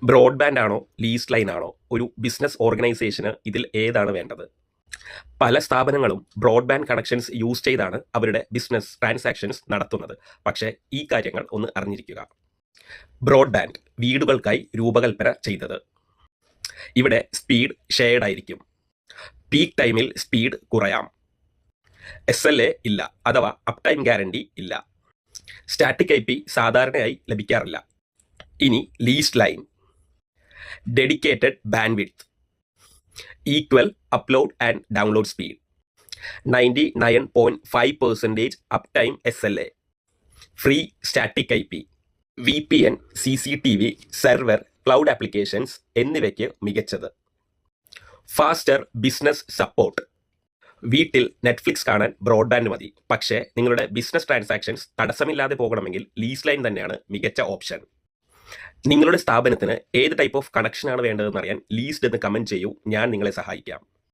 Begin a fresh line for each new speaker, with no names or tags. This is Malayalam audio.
ബ്രോഡ്ബാൻഡ് ആണോ ലീസ് ലൈൻ ആണോ ഒരു ബിസിനസ് ഓർഗനൈസേഷന് ഇതിൽ ഏതാണ് വേണ്ടത്? പല സ്ഥാപനങ്ങളും ബ്രോഡ്ബാൻഡ് കണക്ഷൻസ് യൂസ് ചെയ്താണ് അവരുടെ ബിസിനസ് ട്രാൻസാക്ഷൻസ് നടത്തുന്നത്. പക്ഷേ ഈ കാര്യങ്ങൾ ഒന്ന് അറിഞ്ഞിരിക്കുക. ബ്രോഡ്ബാൻഡ് വീടുകൾക്കായി രൂപകൽപ്പന ചെയ്തത്. ഇവിടെ സ്പീഡ് ഷെയർഡ് ആയിരിക്കും. പീക്ക് ടൈമിൽ സ്പീഡ് കുറയാം. SLA ഇല്ല, അഥവാ അപ് ടൈം ഗ്യാരണ്ടി ഇല്ല. സ്റ്റാറ്റിക് IP സാധാരണയായി ലഭിക്കാറില്ല. ഇനി lease line. Dedicated bandwidth, equal upload and download speed, 99.5% up time SLA, free static IP, VPN, CCTV, server, cloud applications എന്നിവയ്ക്ക് മികച്ചത്. Faster business support. വീട്ടിൽ നെറ്റ്ഫ്ലിക്സ് കാണാൻ ബ്രോഡ്ബാൻഡ് മതി, പക്ഷേ നിങ്ങളുടെ ബിസിനസ് ട്രാൻസാക്ഷൻസ് തടസ്സമില്ലാതെ പോകണമെങ്കിൽ ലീസ് ലൈൻ തന്നെയാണ് മികച്ച ഓപ്ഷൻ. നിങ്ങളുടെ സ്ഥാപനത്തിന് ഏത് ടൈപ്പ് ഓഫ് കണക്ഷനാണ് വേണ്ടതെന്ന് അറിയാൻ ലീസ്ഡ് എന്ന് കമൻറ്റ് ചെയ്യൂ, ഞാൻ നിങ്ങളെ സഹായിക്കാം.